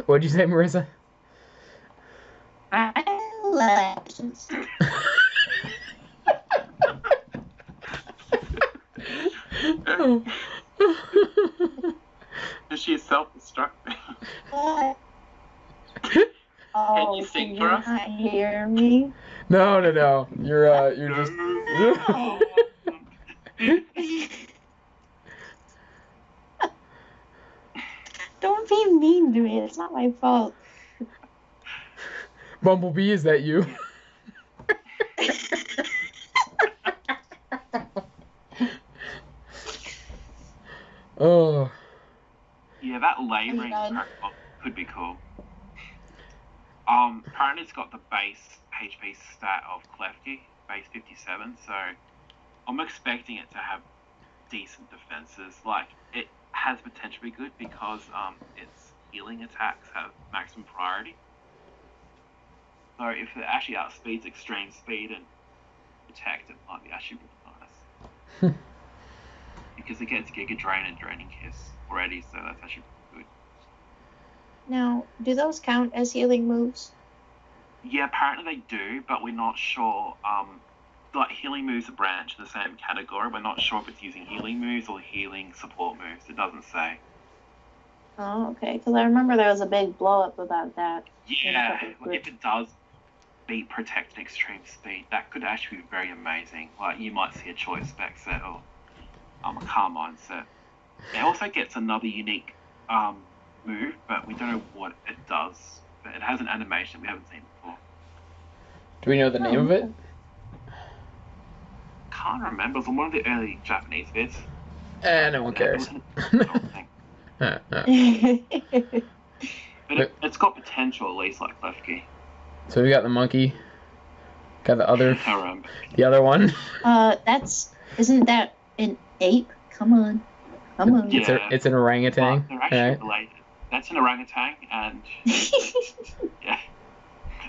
What'd you say, Marissa? Eyelashes. Is she self-destructing? What? Can Oh, you sing can for you us? not hear me? No. You're just. Don't be mean to me. It's not my fault. Bumblebee, is that you? Oh. Yeah, that layering done? could be cool. Apparently it's got the base HP stat of Klefki, base 57, so I'm expecting it to have decent defenses. Like, it has potential to be good because its healing attacks have maximum priority. So if it actually outspeeds extreme speed and protect, it might be actually really nice. Because it gets Giga Drain and Draining Kiss already, so that's actually good. Now, do those count as healing moves? Yeah, apparently they do, but we're not sure. Like, healing moves are branched in the same category. We're not sure if it's using healing moves or healing support moves. It doesn't say. Oh, okay. Because I remember there was a big blow-up about that. Yeah, if it does beat Protect at extreme speed, that could actually be very amazing. Like, you might see a choice spec set or a Carmine set. It also gets another unique move, but we don't know what it does. But it has an animation we haven't seen before. Do we know the name of it? Can't remember. It was one of the early Japanese vids. No one cares. But it's got potential, at least, like Klefki. So we got the monkey. Got the other. I remember. The other one. Isn't that an ape? Come on. Yeah. It's an orangutan. They're actually related. That's an orangutan, and yeah.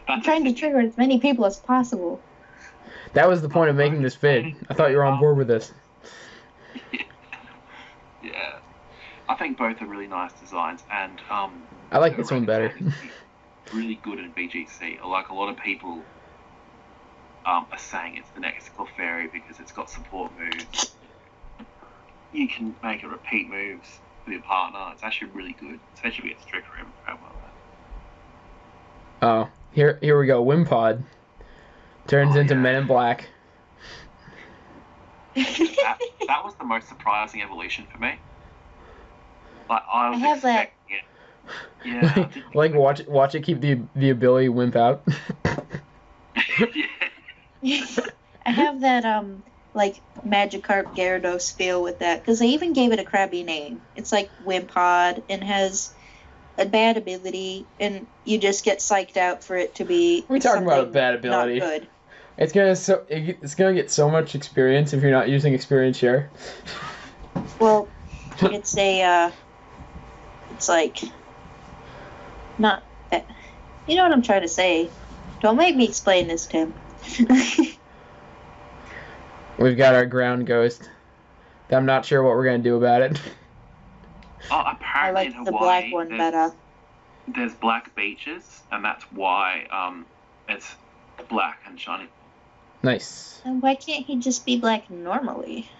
I'm trying to trigger as many people as possible. That was the point of making this vid. I thought you were on board with this. Yeah. I think both are really nice designs, and I like this one better. Really good in BGC. Like, a lot of people are saying it's the next Clefairy because it's got support moves. You can make it repeat moves with your partner. It's actually really good, especially if it's Trick Room. Oh, here we go. Wimpod turns into Men in Black. That was the most surprising evolution for me. Like, I was expecting it. Yeah. Like watch it keep the ability wimp out. Yeah. I have that like Magikarp Gyarados feel with that, because they even gave it a crappy name. It's like Wimpod and has a bad ability, and you just get psyched out for it to be. We're talking about a bad ability. Not good. It's gonna get so much experience if you're not using experience share. Well, it's like not. You know what I'm trying to say. Don't make me explain this, Tim. We've got our Ground-Ghost. I'm not sure what we're gonna do about it. Oh, apparently I like in the Hawaii, black one better. There's black beaches, and that's why it's black and shiny. Nice. And why can't he just be black normally?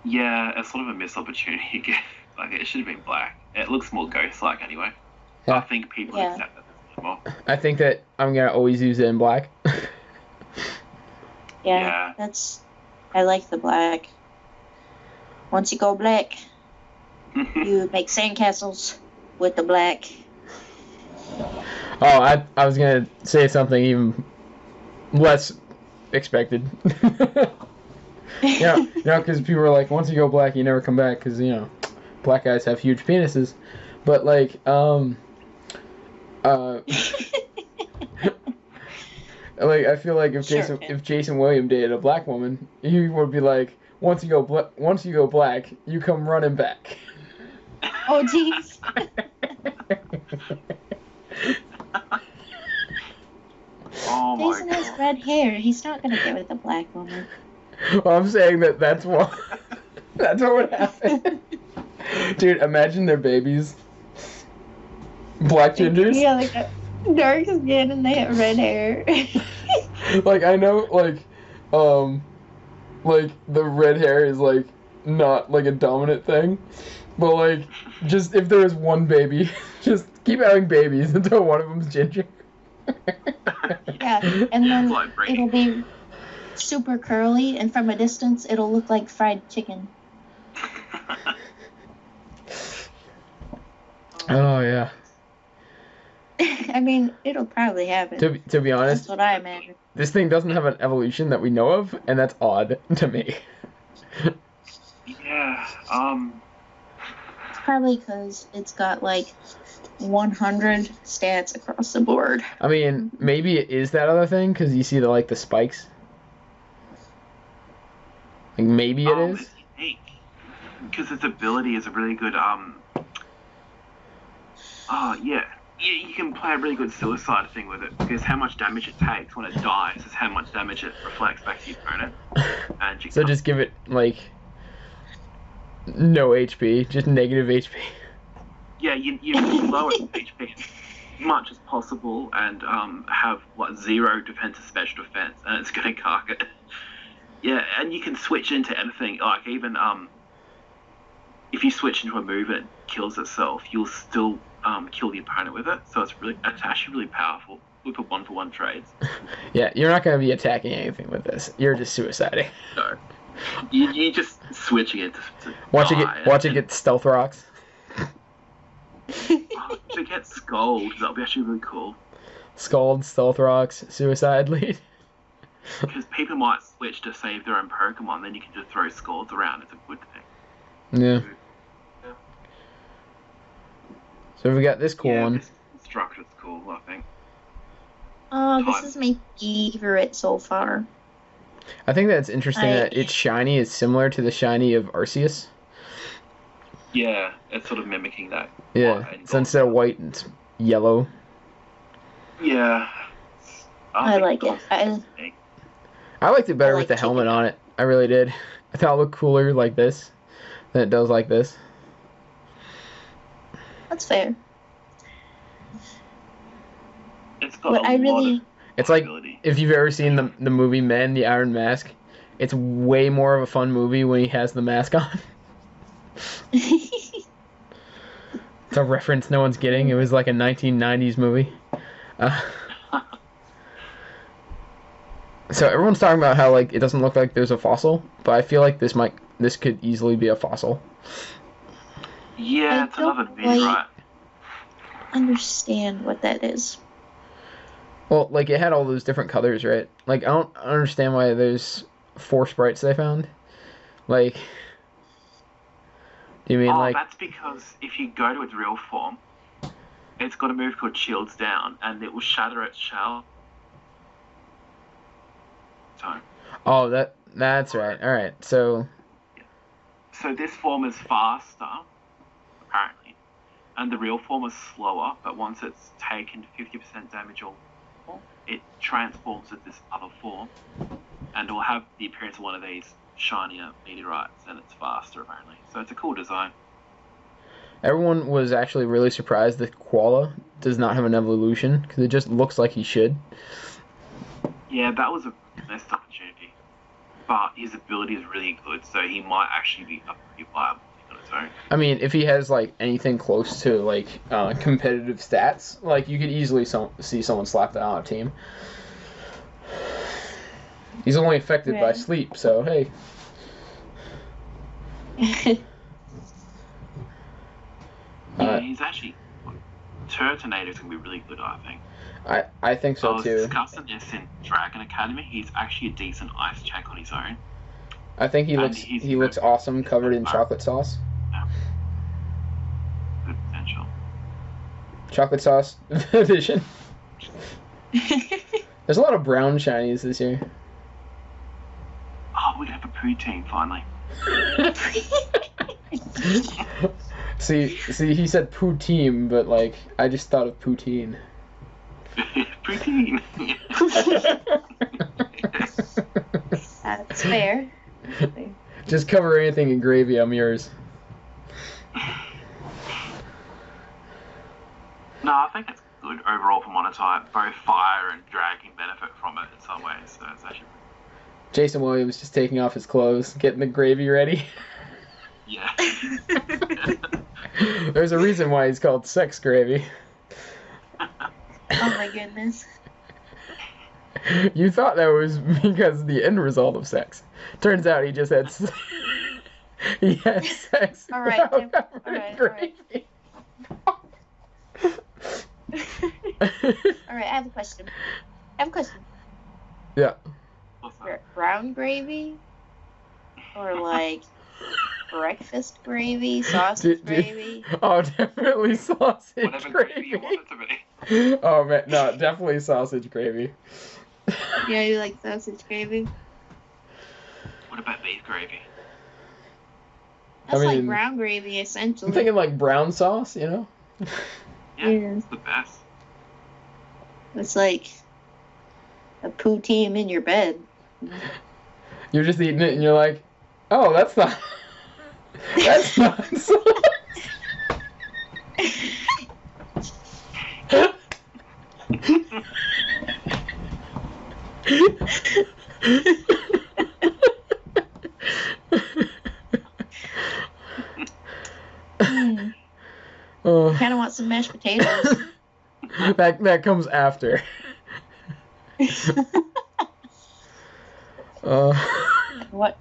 Yeah, it's sort of a missed opportunity again. Like, it should have been black. It looks more ghost-like anyway. Yeah. I think people accept that more. I think that I'm gonna always use it in black. Yeah, I like the black. Once you go black, you make sandcastles with the black. Oh, I was gonna say something even less expected. Yeah, because people are like, once you go black, you never come back, because black guys have huge penises. But like, like, I feel like if Jason William dated a black woman, he would be like, once you go black, you come running back. Oh, jeez. Oh my Jason has red hair. He's not gonna get with a black woman. Well, I'm saying that's what would happen. Dude, imagine their babies. Black gingers? Yeah, like dark skin and they have red hair. Like, I know, like, the red hair is, like, not, like, a dominant thing. But, like, just if there is one baby, just keep having babies until one of them's ginger. Yeah, and then it'll be super curly, and from a distance, it'll look like fried chicken. Oh, yeah. I mean, it'll probably happen. To be honest, that's what I imagine. This thing doesn't have an evolution that we know of, and that's odd to me. Yeah, It's probably because it's got, like, 100 stats across the board. I mean, maybe it is that other thing, because you see the spikes. Like, maybe it is. It's unique. Because its ability is a really good, yeah. You can play a really good suicide thing with it, because how much damage it takes when it dies is how much damage it reflects back to your opponent. And so just give it, like, no HP, just negative HP. Yeah, you lower its HP as much as possible and have, 0 defensive special defense, and it's going to cark it. Yeah, and you can switch into anything, like even if you switch into a move and it kills itself, you'll still kill the opponent with it. So it's actually really powerful with the 1-for-1 trades. Yeah, you're not going to be attacking anything with this. You're just suiciding. No, you just switching it to watch it get stealth rocks. To get Scold, that'll be actually really cool. Scald, stealth rocks, suicide lead. Because people might switch to save their own Pokemon, then you can just throw Scalds around. It's a good thing. Yeah. So we got this cool one. This structure's cool, I think. Oh, this is my favorite so far. I think that's interesting that its shiny is similar to the shiny of Arceus. Yeah, it's sort of mimicking that. Yeah, so instead of white, it's yellow. Yeah. I like it. I liked it better with the helmet on it. I really did. I thought it looked cooler like this than it does like this. That's fair. It's got a lot of It's like, ability. if you've ever seen the movie Men, the Iron Mask, it's way more of a fun movie when he has the mask on. It's a reference no one's getting. It was like a 1990s movie. So everyone's talking about how, like, it doesn't look like there's a fossil, but I feel like this could easily be a fossil. Yeah, it's another meteorite. Understand what that is. Well, like, it had all those different colors, right? Like, I don't understand why there's 4 sprites they found. Like, do you mean that's because if you go to its real form, it's got a move called Shields Down, and it will shatter its shell. Oh, that's right. All right, so this form is faster, apparently, and the real form is slower. But once it's taken 50% damage or more, it transforms to this other form, and it will have the appearance of one of these shinier meteorites, and it's faster apparently. So it's a cool design. Everyone was actually really surprised that Quala does not have an evolution because it just looks like he should. Yeah, that was a missed opportunity. But his ability is really good, so he might actually be a pretty viable thing on its own. I mean, if he has like anything close to like competitive stats, like you could easily see someone slap that on a team. He's only affected by sleep, so hey. Yeah, he's actually Turtonator is gonna be really good, I think. I think so too. I was discussing this in Dragon Academy. He's actually a decent ice check on his own. I think he looks awesome covered in chocolate sauce. Yeah. Good potential. Chocolate sauce edition. There's a lot of brown shinies this year. Oh, we have a poutine finally. See, he said poutine, but like I just thought of poutine. Poutine. That's fair. Just cover anything in gravy. I'm yours. No, No, I think it's good overall for monotype. Both fire and drag can benefit from it in some ways, so it's actually... Jason Williams just taking off his clothes, getting the gravy ready. Yeah. There's a reason why he's called Sex Gravy. Oh my goodness. You thought that was because of the end result of sex. Turns out he just had he had sex. All right, Tim. without All right, gravy. All right, I have a question. Yeah. What's that? Brown gravy? Or like breakfast gravy, sausage gravy? Oh, definitely sausage Whatever gravy. gravy you want it to be. Oh man, no, definitely sausage gravy. Yeah, you like sausage gravy? What about beef gravy? That's I like mean, brown gravy, essentially. I'm thinking like brown sauce, you know? Yeah, Yeah. it's the best. It's like a poutine in your bed. You're just eating it and you're like, oh, that's not that's not sauce. Kind of want some mashed potatoes. that comes after. What?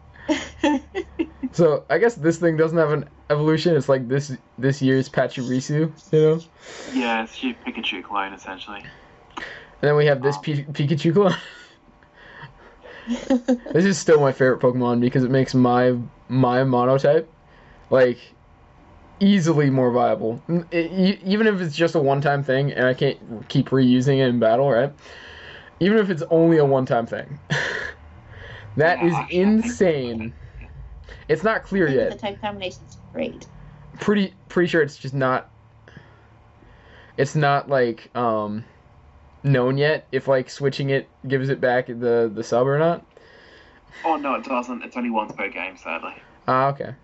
So I guess this thing doesn't have an evolution. It's like this year's Pachirisu, you know. Yeah, it's your Pikachu clone essentially. And then we have this Pikachu clone. This is still my favorite Pokemon because it makes my monotype like easily more viable. Even if it's just a one-time thing and I can't keep reusing it in battle, right? Even if it's only a one-time thing. That is insane. It's not clear yet. The type combination's great. Pretty sure it's just not. It's not like known yet if like switching it gives it back the sub or not. Oh no, it doesn't. It's only once per game, sadly. Ah, okay.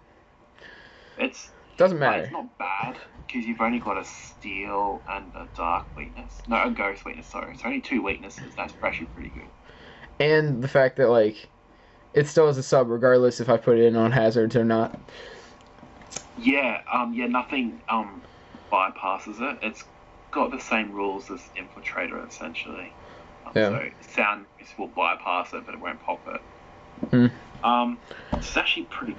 It's Doesn't like, matter. it's not bad because you've only got a steel and a dark weakness. No, a ghost weakness. Sorry, it's only 2 weaknesses. That's actually pretty good. And the fact that like it still is a sub regardless if I put it in on hazards or not. Yeah, nothing bypasses it. It's got the same rules as Infiltrator essentially. Yeah. So sound will bypass it, but it won't pop it. Hmm. It's actually pretty.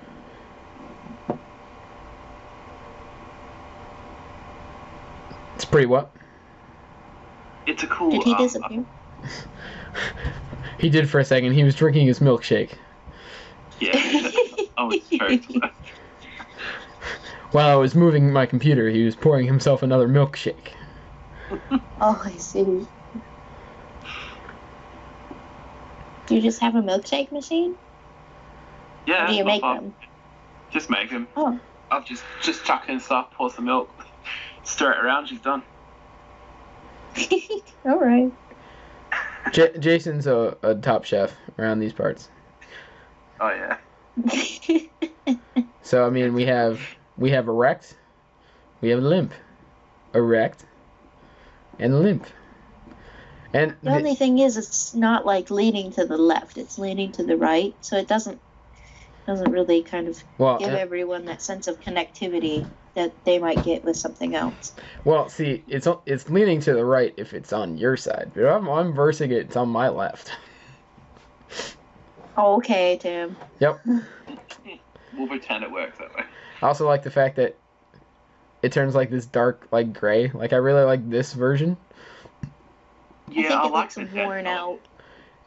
It's pretty what? It's a cool. Did he disappear? He did for a second. He was drinking his milkshake. Yeah. Oh, it's true. While I was moving my computer, he was pouring himself another milkshake. Oh, I see. Do you just have a milkshake machine? Yeah. Or do you not make far. them? Just make them. Oh. I'll just chuck in stuff, pour some milk, stir it around. She's done. All right. Jason's a top chef around these parts. Oh yeah. So I mean, we have erect, we have limp, erect, and limp. And The only thing is, it's not like leaning to the left; it's leaning to the right, so it doesn't really kind of give everyone that sense of connectivity that they might get with something else. Well, see, it's leaning to the right if it's on your side, but if I'm versing it, it's on my left. Okay, Tim. Yep. We'll pretend it works that way. I also like the fact that it turns like this dark, like gray. Like I really like this version. Yeah, I think it like looks the worn dead out.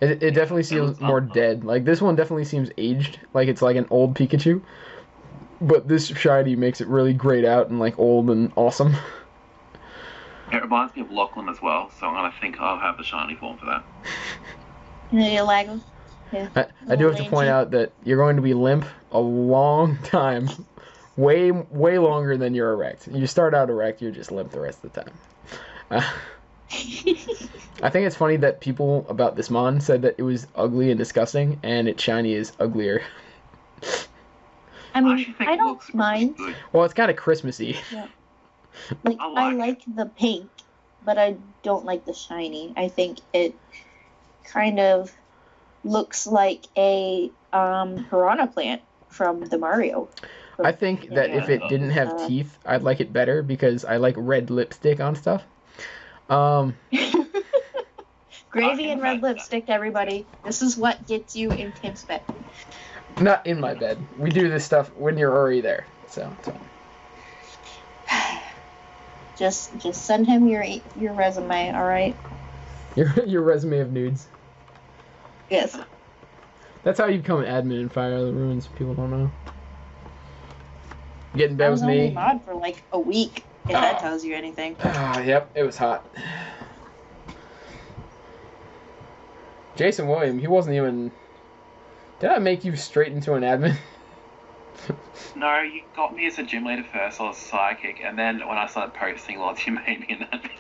It definitely seems more dead. Like this one definitely seems aged. Like it's like an old Pikachu. But this shiny makes it really grayed out and like old and awesome. It reminds me of Lachlan as well, so I think I'll have the shiny form for that. You like them? Yeah. I do have to point out that you're going to be limp a long time. Way longer than you're erect. You start out erect, you're just limp the rest of the time. I think it's funny that people about this mon said that it was ugly and disgusting, and its shiny is uglier. I mean, I don't mind. Well, it's kind of Christmassy. Yeah. Like I like the pink but I don't like the shiny. I think it kind of looks like a piranha plant from the Mario. I think that if it didn't have teeth, I'd like it better because I like red lipstick on stuff. Gravy and red lipstick, everybody. This is what gets you in Tim's bed. Not in my bed. We do this stuff when you're already there. So. Just send him your resume, all right? Your resume of nudes. Yes. That's how you become an admin in Fire of the Ruins. People don't know. Get in bed with me. I was only mod for like a week, if that tells you anything. Yep, it was hot. Jason William, he wasn't even... Did I make you straight into an admin? No, you got me as a gym leader first, I was psychic, and then when I started posting lots, you made me an admin.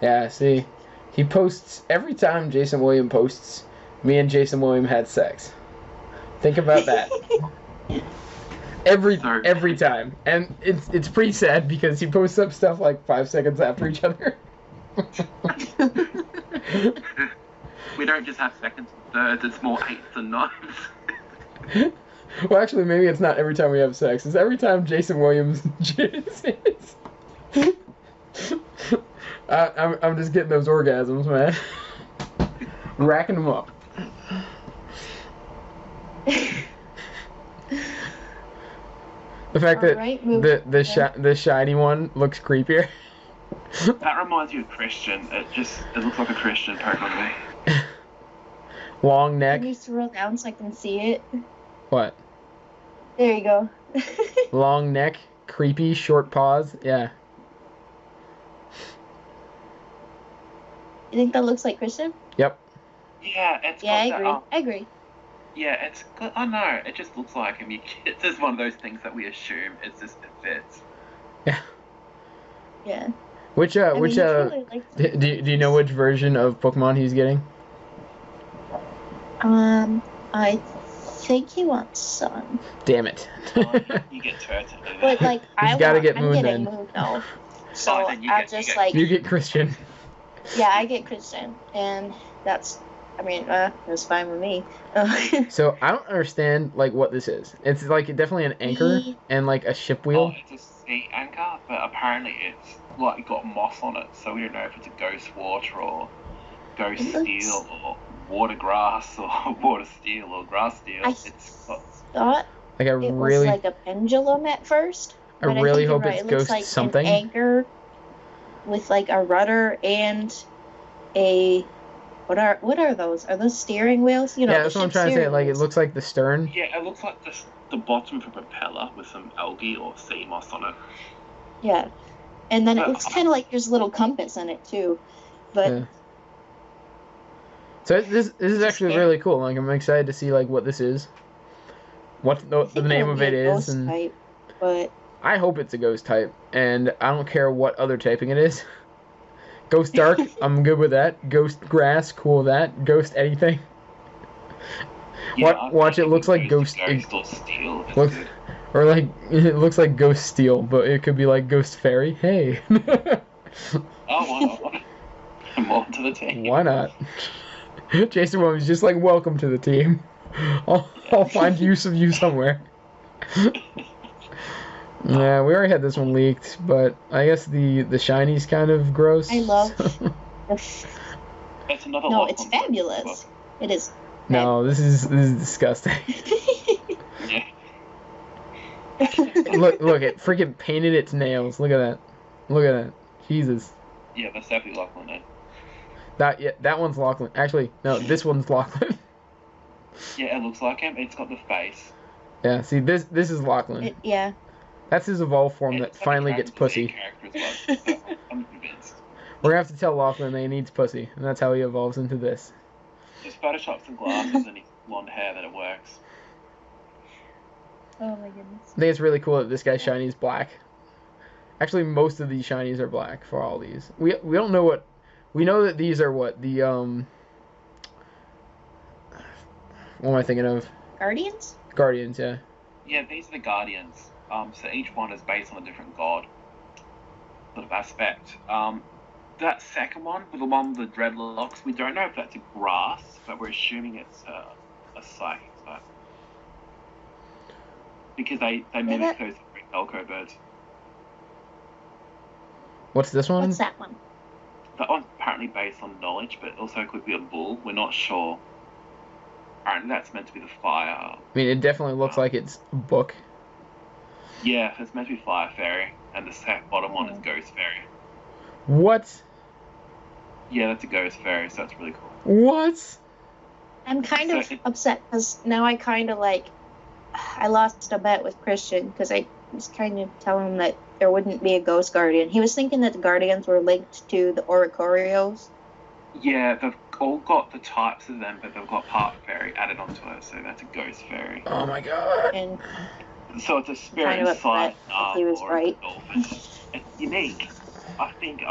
Yeah, see, he posts, every time Jason William posts, me and Jason William had sex. Think about that. Every time. And it's pretty sad because he posts up stuff like 5 seconds after each other. We don't just have seconds and thirds, it's more eighths and ninths. Well, actually, maybe it's not every time we have sex. It's every time Jason Williams jizzes. I'm just getting those orgasms, man. Racking them up. The fact that the shiny one looks creepier. That reminds you of Christian. It looks like a Christian Pokemon to me. Long neck. Can you scroll down so I can see it? What? There you go. Long neck, creepy, short paws. Yeah. You think that looks like Christian? Yep. Yeah, it's I agree. I agree. Yeah, it's good. I know. It just looks like him. It's just one of those things that we assume. It fits. Yeah. Yeah. Do you know which version of Pokemon he's getting? I think he wants Sun. Damn it. You get Turtle. But like, I'm getting Moon now. So you get Christian. Yeah, I get Christian, and that's fine with me. So I don't understand like what this is. It's like definitely an anchor and like a ship wheel. Oh, it's a sea anchor, but apparently it's like got moss on it, so we don't know if it's a ghost water or ghost steel or water grass or water steel or grass steel. I thought like it was like a pendulum at first. I really hope it's ghost like something. An anchor with like a rudder and a what are those? Are those steering wheels? You know, yeah, that's what I'm trying to say. Like it looks like the stern. Yeah, it looks like the bottom of a propeller with some algae or sea moss on it. Yeah, and then it looks kind of like there's a little compass in it too, but. Yeah. So this is actually really cool. Like I'm excited to see like what this is, what the name of it is, and type, but I hope it's a ghost type, and I don't care what other typing it is. Ghost dark, I'm good with that. Ghost grass, cool with that. Ghost anything. Yeah, watch it looks like ghost or steel. Or like it looks like ghost steel, but it could be like ghost fairy. Hey. Oh, why not? I'm on to the team. Why not? Jason Williams just like, welcome to the team. I'll find use of you somewhere. Yeah, we already had this one leaked, but I guess the shiny's kind of gross. I love. It's another. No, it's fabulous. It is. No, this is disgusting. Yeah. Look, it freaking painted its nails. Look at that. Look at that. Jesus. Yeah, that's definitely Lachlan. Eh? That one's Lachlan. Actually, no, this one's Lachlan. Yeah, it looks like him. It's got the face. Yeah, see, this is Lachlan. Yeah. That's his evolved form that finally gets pussy. Well, so I'm convinced. We're gonna have to tell Lachlan that he needs pussy, and that's how he evolves into this. Just Photoshop some glasses and his blonde hair, then it works. Oh my goodness. I think it's really cool that this guy's shiny is black. Actually, most of these shinies are black for all these. We don't know what. We know that these are what the What am I thinking of? Guardians? Guardians, yeah. Yeah, these are the Guardians. So each one is based on a different god. sort of aspect. That second one, the one with the dreadlocks, we don't know if that's a grass, but we're assuming it's a psychic type. Because they mimic those Elko birds. What's this one? What's that one? That one's apparently based on knowledge, but also could be a bull. We're not sure. Apparently that's meant to be the fire. I mean, it definitely looks like it's a book. Yeah, it's meant to be fire fairy, and the bottom one is ghost fairy. What? Yeah, that's a ghost fairy, so that's really cool. What? I'm kind of upset because now I kind of like, I lost a bet with Christian because I was kind of telling him that there wouldn't be a ghost guardian. He was thinking that the guardians were linked to the Oricorios. Yeah, they've all got the types of them, but they've got part fairy added onto it, so that's a ghost fairy. Oh my god. And so it's a spirit kind of inside he was or right. a dolphin. It's unique. I think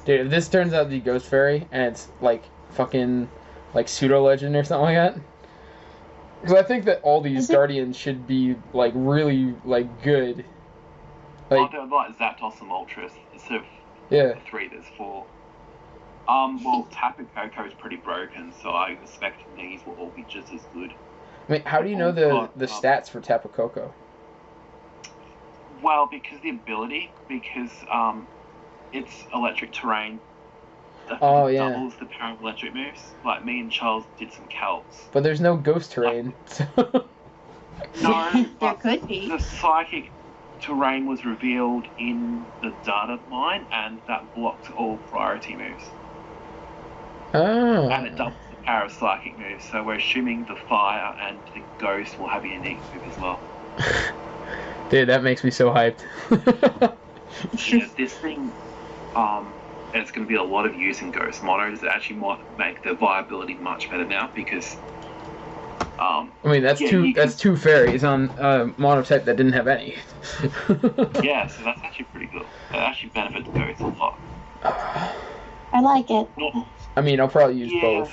Dude, if this turns out to be Ghost Fairy and it's like fucking like pseudo legend or something like that, because I think that all these guardians should be like really like good. Like, they're like Zapdos and Moltres instead of yeah. 3, there's 4. Well, Tapu Koko is pretty broken, so I expect these will all be just as good. I mean, how do you know the stats for Tapu Koko? Well, because the ability, because it's electric terrain. That doubles the power of electric moves. Like me and Charles did some calcs. But there's no ghost terrain. No, there could be. The psychic terrain was revealed in the data mine, and that blocked all priority moves. Oh. And it doubles the power of psychic moves, so we're assuming the fire and the ghost will have a unique move as well. Dude, that makes me so hyped. Yeah, this thing, it's going to be a lot of use in ghost monos. It actually might make the viability much better now because. I mean, that's two fairies on monotype that didn't have any. Yeah, so that's actually pretty good. It actually benefits ghosts a lot. I like it. I mean, I'll probably use both.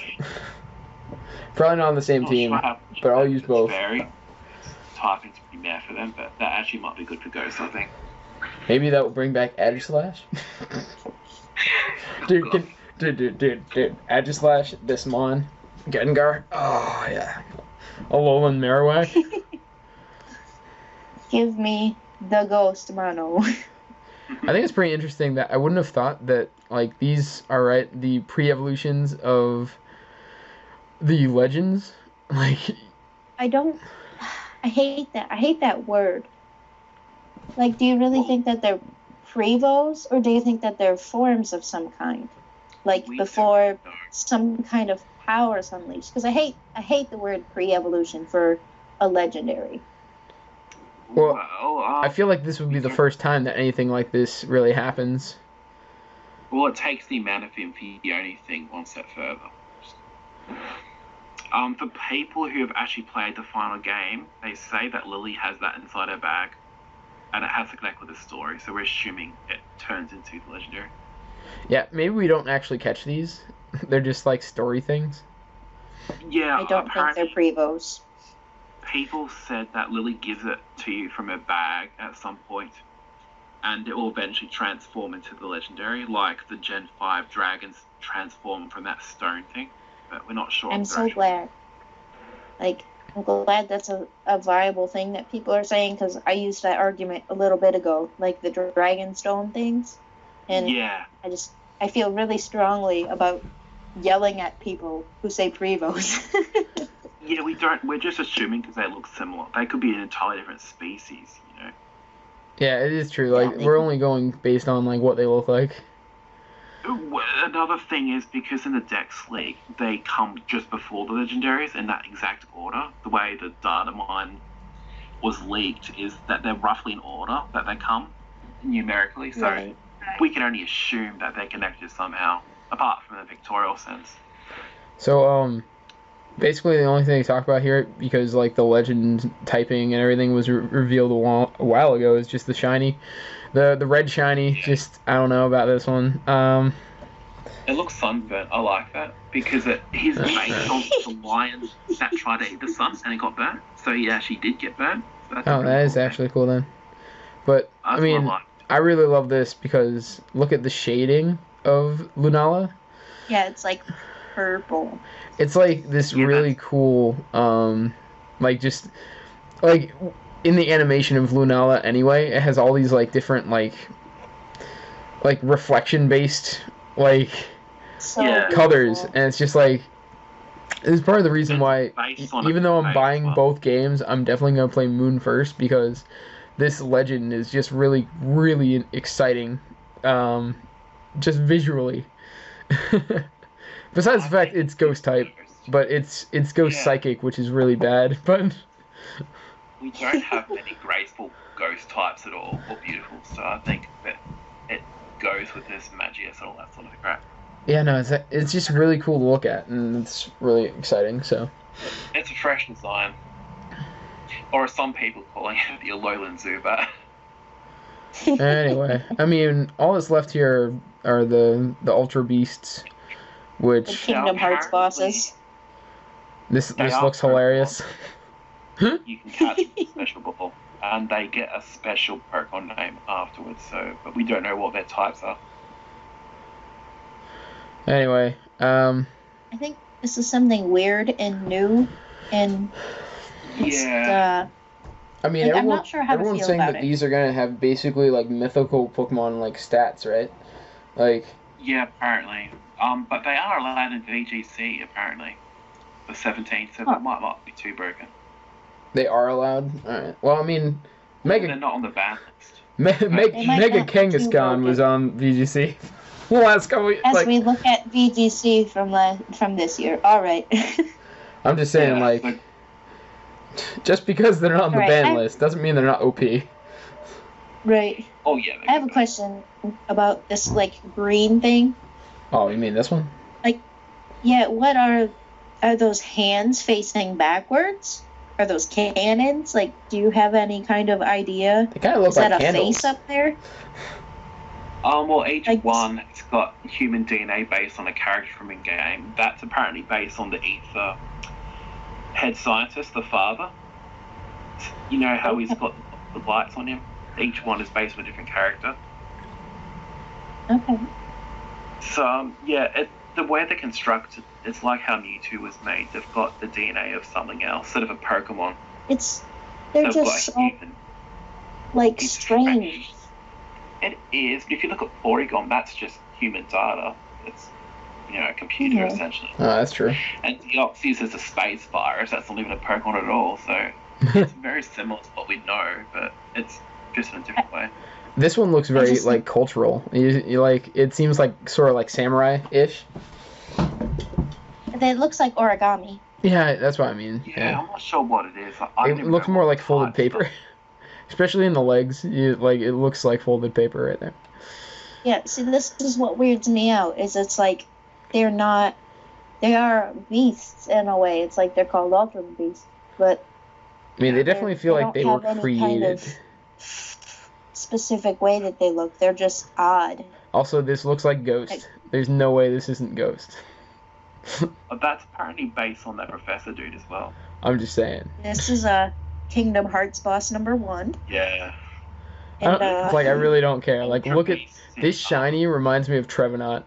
Probably not on the same team, but I'll use both. Fairy. Typing's pretty meh for them, but that actually might be good for ghosts, I think. Maybe that will bring back Aegislash. Dude, Aegislash, Bismon, Gengar. Oh yeah. Alolan Marowak. Give me the ghost mono. I think it's pretty interesting that I wouldn't have thought that like these are the pre-evolutions of the legends. Like I hate that. I hate that word. Like, do you really think that they're prevos, or do you think that they're forms of some kind? Like before some kind of powers unleashed? Because I hate the word pre-evolution for a legendary. Well, I feel like this would be the first time that anything like this really happens. Well, it takes the amount of Infidione thing one step further. For people who have actually played the final game, they say that Lily has that inside her bag, and it has to connect with the story, so we're assuming it turns into the legendary. Yeah, maybe we don't actually catch these. They're just like story things. Yeah, I don't think they're prevos. People said that Lily gives it to you from her bag at some point, and it will eventually transform into the legendary, like the Gen 5 dragons transform from that stone thing, but we're not sure. I'm so glad. Like, I'm glad that's a viable thing that people are saying, because I used that argument a little bit ago, like the dragon stone things, and yeah. I feel really strongly about yelling at people who say prevos. Yeah, we're just assuming because they look similar. They could be an entirely different species, you know. Yeah, it is true. Like, we're only going based on like what they look like. Another thing is because in the Dex League, they come just before the legendaries in that exact order. The way the data mine was leaked is that they're roughly in order that they come numerically. So we can only assume that they're connected somehow, apart from the pictorial sense. So, basically the only thing to talk about here, because like the legend typing and everything was revealed a while ago, is just the shiny. The red shiny, just, I don't know about this one. It looks sunburnt. I like that because he's based on the lion that tried to eat the sun and it got burnt. So he actually did get burnt. So that is actually cool then. But I mean, I really love this because look at the shading of Lunala. Yeah, it's like purple. It's like this really cool, like just like in the animation of Lunala anyway, it has all these like different like reflection based like colors, and it's just like it's part of the reason why even though I'm buying both games, I'm definitely gonna play Moon first because this legend is just really really exciting, just visually. Besides the fact it's ghost type, but it's ghost psychic, which is really bad. But we don't have many graceful ghost types at all, or beautiful. So I think that it goes with this Magius and all that sort of crap. Yeah, no, it's just really cool to look at, and it's really exciting. So it's a fresh design, or as some people calling it, the Alolan Zubat. Anyway, I mean, all that's left here are the Ultra Beasts, which the Kingdom Hearts bosses. This looks hilarious. You can catch a special ball, and they get a special Pokemon name afterwards. So, but we don't know what their types are. Anyway, I think this is something weird and new, and yeah. I mean, I'm not sure how everyone's to feel saying about that it. these are gonna have basically like mythical Pokemon like stats, right? Like. Yeah, apparently. But they are allowed in VGC apparently. The 17, so that might not be too broken. They are allowed. All right. Well, I mean, They're not on the ban list. Mega Kangaskhan was on VGC. Last couple. We look at VGC from this year. All right. I'm just saying, just because they're not on the ban list doesn't mean they're not OP. Right. Oh yeah. I have a question about this green thing. Oh, you mean this one? Yeah. What are those hands facing backwards? Are those cannons? Do you have any kind of idea? They kind of look Is like that a candles. face up there? Well, each one has got human DNA based on a character from in-game. That's apparently based on the Ether head scientist, the father. You know how he's got the lights on him? Each one is based on a different character. Okay. So, the way they're constructed, it's like how Mewtwo was made. They've got the DNA of something else, instead of a Pokemon. They're just so, strange. It is, but if you look at Porygon, that's just human data. It's, a computer, essentially. Oh, that's true. And Deoxys is a space virus. That's not even a Pokemon at all, so it's very similar to what we know, but it's just in a different way. This one looks very, cultural. It seems sort of samurai-ish. It looks like origami. Yeah, that's what I mean. Yeah. I'm not sure what it is. It looks more like folded paper. Especially in the legs, it looks like folded paper right there. Yeah, see, this is what weirds me out, is it's they are beasts in a way. It's they're called Ultra Beasts, but... I mean, they definitely feel like they were created. Kind of specific way that they look. They're just odd. Also, this looks like Ghost. There's no way this isn't Ghost. But that's apparently based on that Professor dude as well. I'm just saying. This is a Kingdom Hearts boss #1. Yeah. And, I really don't care. Look at this shiny reminds me of Trevenant.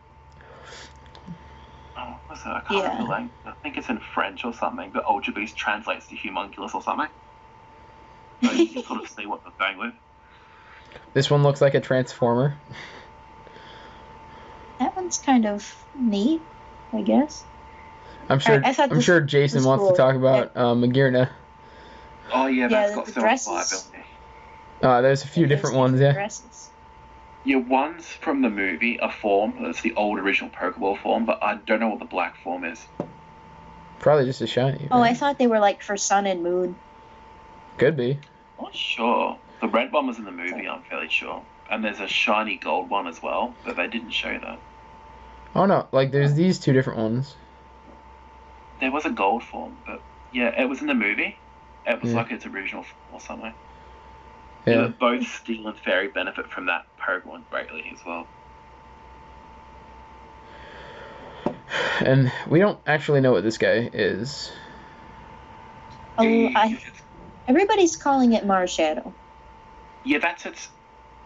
Oh, what's that? I can't remember. I think it's in French or something, but Ultra Beast translates to Humongulous or something. So you can sort of see what they're going with. This one looks like a Transformer. That one's kind of neat, I guess. I'm sure Jason wants to talk about Magirna. Oh yeah, that's got so much viability. There's a few different ones, yeah. Dresses. Yeah, one's from the movie, a form. That's the old original Pokeball form, but I don't know what the black form is. Probably just a shiny. Oh, right? I thought they were for Sun and Moon. Could be. Not sure. The red one was in the movie, I'm fairly sure. And there's a shiny gold one as well, but they didn't show that. Oh no, there's these two different ones. There was a gold form, but yeah, it was in the movie. It was like its original form or something. Yeah. Both Steel and Fairy benefit from that Pokemon greatly as well. And we don't actually know what this guy is. Everybody's calling it Marshadow. Yeah, that's its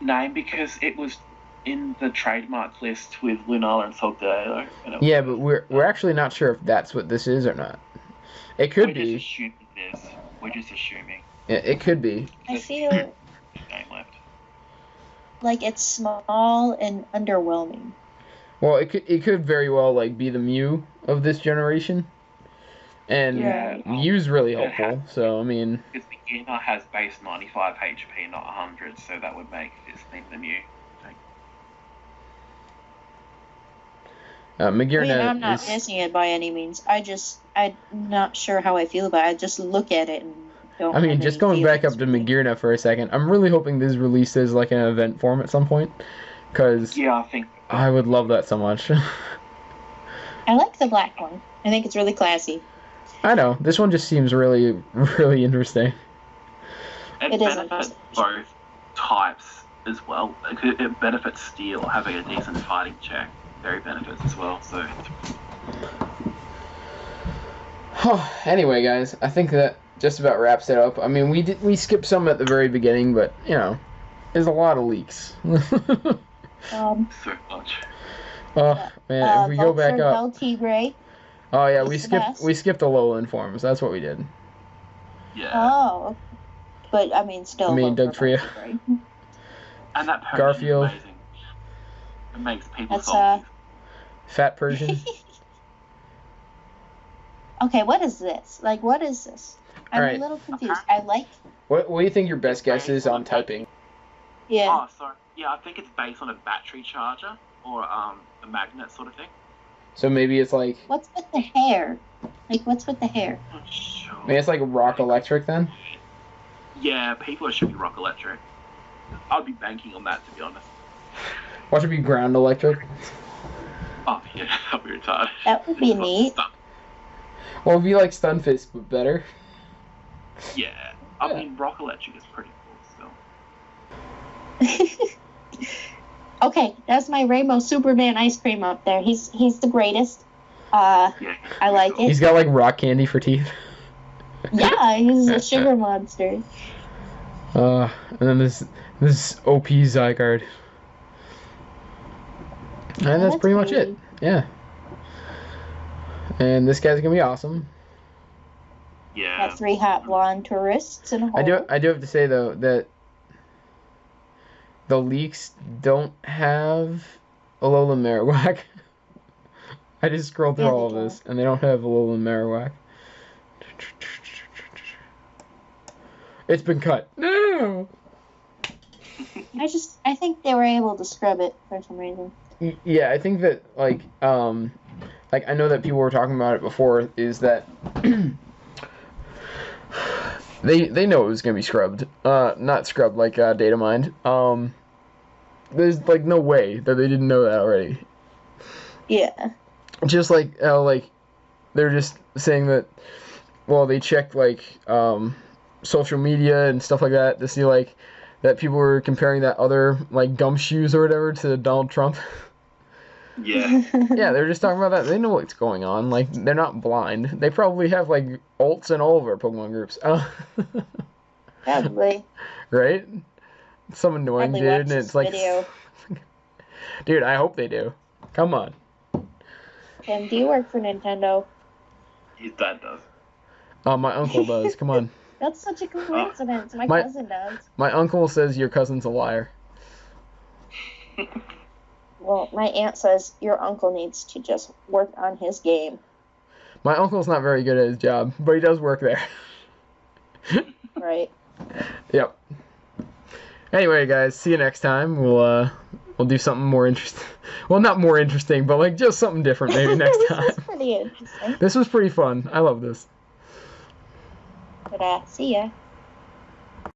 name because it was in the trademark list with Lunala and Solgaleo. Yeah, but we're actually not sure if that's what this is or not. It could be. We're just assuming this. We're just assuming. Yeah, it could be. I feel Name left. like it's small and underwhelming. Well, it could very well like be the Mew of this generation, and Yeah. Mew's really helpful. So I mean, Because Beginner has base 95 HP, not 100, so that would make this thing the Mew. Magearna I'm not is. missing it by any means. I'm not sure how I feel about it. I just look at it and don't. I mean, have just any going back feelings up to for it. Magearna for a second. I'm really hoping this is released as like an event form at some point, because Yeah, I think. I would love that so much. I like the black one. I think it's really classy. I know this one just seems really, really interesting. It is benefits interesting. both types as well. It benefits Steel having a decent fighting check. Very benefits as well. So Anyway, guys, I think that just about wraps it up. I mean, we skipped some at the very beginning, but you know, there's a lot of leaks. so much. Oh man, if we go back up. Bell Tigray. Oh yeah, is we the skipped best. the Lowland forms. That's what we did. Yeah. Oh, but I mean, still. I mean, vote Doug for Freya. Bell Tigray. And that Persian Garfield. is amazing. It makes people That's salty. Fat Persian. Okay, what is this? Like, what is this? I'm Alright. a little confused. I like. What do you think your best guess is on typing? Yeah. Oh, sorry. Yeah, I think it's based on a battery charger or a magnet sort of thing. So maybe it's like, What's with the hair? Like, what's with the hair? Not sure. maybe it's like rock electric then. Yeah, people should be rock electric. I'd be banking on that, to be honest. Watch it be ground electric. Oh, yeah, that'd be retarded. That would be neat. Well, it'd be like Stunfist, but better. Yeah. I Yeah. mean, rock electric is pretty cool still. Okay, that's my Rainbow Superman ice cream up there. He's the greatest. Yeah. I like it. He's got like rock candy for teeth. Yeah, he's a sugar monster. And then this OP Zygarde. And that's pretty much it. Yeah. And this guy's gonna be awesome. Yeah. Got 3 hot blonde tourists in a hole. I do have to say though that the leaks don't have Alolan Marowak. I just scrolled through Yeah, all they of this, and they don't have Alolan Marowak. It's been cut. No. I think they were able to scrub it for some reason. Yeah, I think that like I know that people were talking about it before. Is that they know it was gonna be scrubbed. Not scrubbed like data mined. There's like no way that they didn't know that already. Yeah. Just like they're just saying that. Well, they checked like social media and stuff like that to see like that people were comparing that other like gumshoes or whatever to Donald Trump. Yeah. Yeah, they're just talking about that. They know what's going on. Like, they're not blind. They probably have, like, ults in all of our Pokemon groups. Probably. Right? Some annoying Probably dude, watch and this it's like... video. Dude, I hope they do. Come on. And do you work for Nintendo? His dad does. My uncle does. Come on. That's such a coincidence. My My- cousin does. My uncle says your cousin's a liar. Well, my aunt says your uncle needs to just work on his game. My uncle's not very good at his job, but he does work there. Right. Yep. Anyway, guys, see you next time. We'll do something more interesting. Well, not more interesting, but like just something different maybe next This time. was pretty interesting. This was pretty fun. I love this. But see ya.